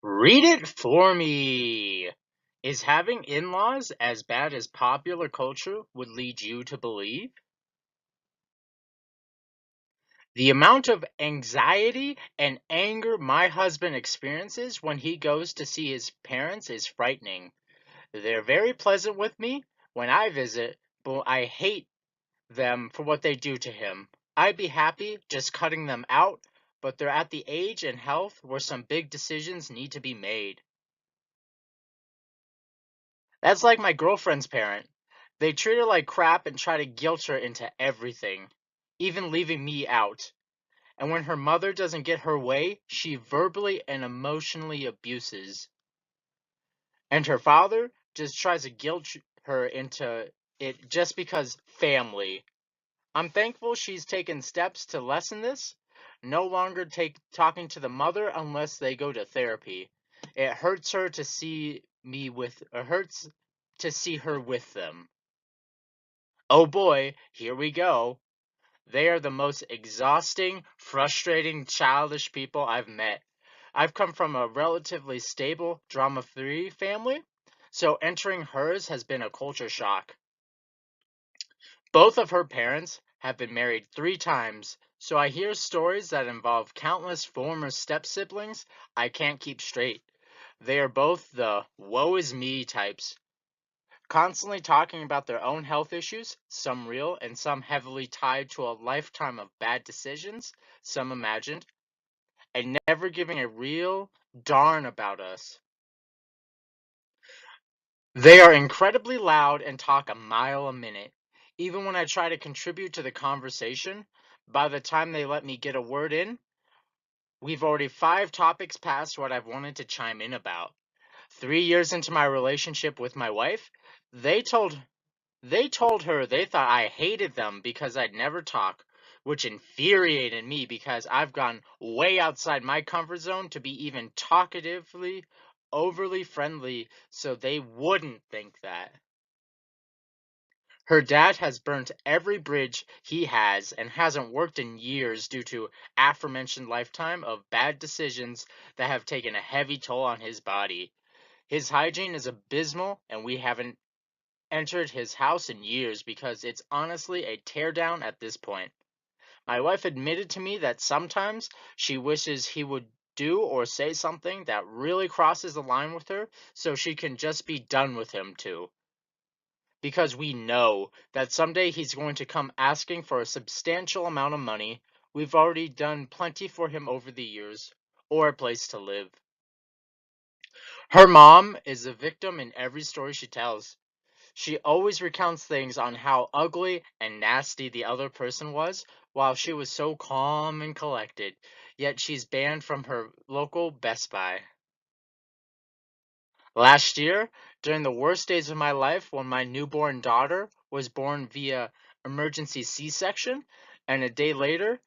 Read it for me. Is having in-laws as bad as popular culture would lead you to believe? The amount of anxiety and anger my husband experiences when he goes to see his parents is frightening. They're very pleasant with me when I visit, but I hate them for what they do to him. I'd be happy just cutting them out, but they're at the age and health where some big decisions need to be made. That's like my girlfriend's parent. They treat her like crap and try to guilt her into everything, even leaving me out. And when her mother doesn't get her way, she verbally and emotionally abuses. And her father just tries to guilt her into it just because family. I'm thankful she's taken steps to lessen this. No longer take talking to the mother unless they go to therapy. It hurts her to see me with it hurts to see her with them. Oh boy, here we go. They are the most exhausting, frustrating, childish people I've met. I've come from a relatively stable, drama-free family, so entering hers has been a culture shock. Both of her parents have been married 3 times, so I hear stories that involve countless former step-siblings I can't keep straight. They are both the woe is me types, constantly talking about their own health issues, some real and some heavily tied to a lifetime of bad decisions, some imagined, and never giving a real darn about us. They are incredibly loud and talk a mile a minute. Even when I try to contribute to the conversation, by the time they let me get a word in, we've already 5 topics past what I've wanted to chime in about. 3 years into my relationship with my wife, they told They told her they thought I hated them because I'd never talk, which infuriated me because I've gone way outside my comfort zone to be even talkatively, overly friendly, so they wouldn't think that. Her dad has burnt every bridge he has and hasn't worked in years due to aforementioned lifetime of bad decisions that have taken a heavy toll on his body. His hygiene is abysmal and we haven't entered his house in years because it's honestly a teardown at this point. My wife admitted to me that sometimes she wishes he would do or say something that really crosses the line with her so she can just be done with him too. Because we know that someday he's going to come asking for a substantial amount of money. We've already done plenty for him over the years, or a place to live. Her mom is a victim in every story she tells. She always recounts things on how ugly and nasty the other person was, while she was so calm and collected, yet she's banned from her local Best Buy. Last year, during the worst days of my life when my newborn daughter was born via emergency C-section, and a day later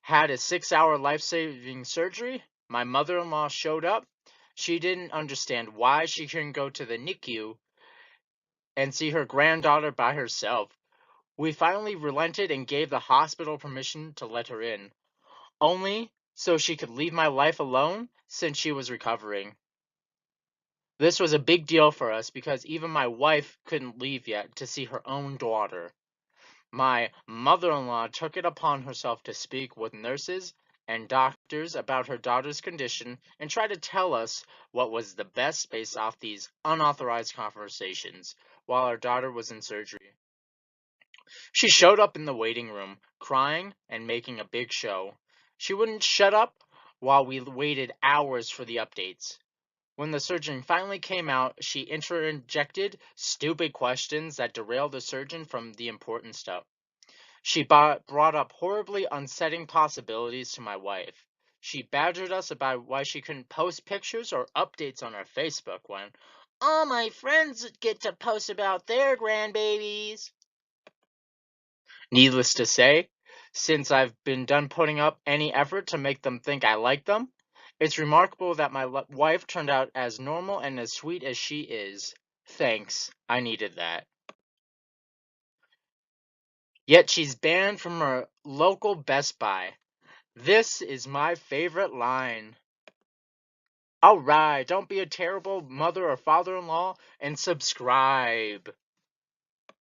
had a 6-hour life-saving surgery, my mother-in-law showed up. She didn't understand why she couldn't go to the NICU and see her granddaughter by herself. We finally relented and gave the hospital permission to let her in, only so she could leave my life alone since she was recovering. This was a big deal for us because even my wife couldn't leave yet to see her own daughter. My mother-in-law took it upon herself to speak with nurses and doctors about her daughter's condition and try to tell us what was the best based off these unauthorized conversations while our daughter was in surgery. She showed up in the waiting room, crying and making a big show. She wouldn't shut up while we waited hours for the updates. When the surgeon finally came out, she interjected stupid questions that derailed the surgeon from the important stuff. She brought up horribly unsettling possibilities to my wife. She badgered us about why she couldn't post pictures or updates on our Facebook when all my friends get to post about their grandbabies. Needless to say, since I've been done putting up any effort to make them think I like them, it's remarkable that my wife turned out as normal and as sweet as she is. Thanks, I needed that. Yet she's banned from her local Best Buy. This is my favorite line. Alright, don't be a terrible mother or father-in-law and subscribe.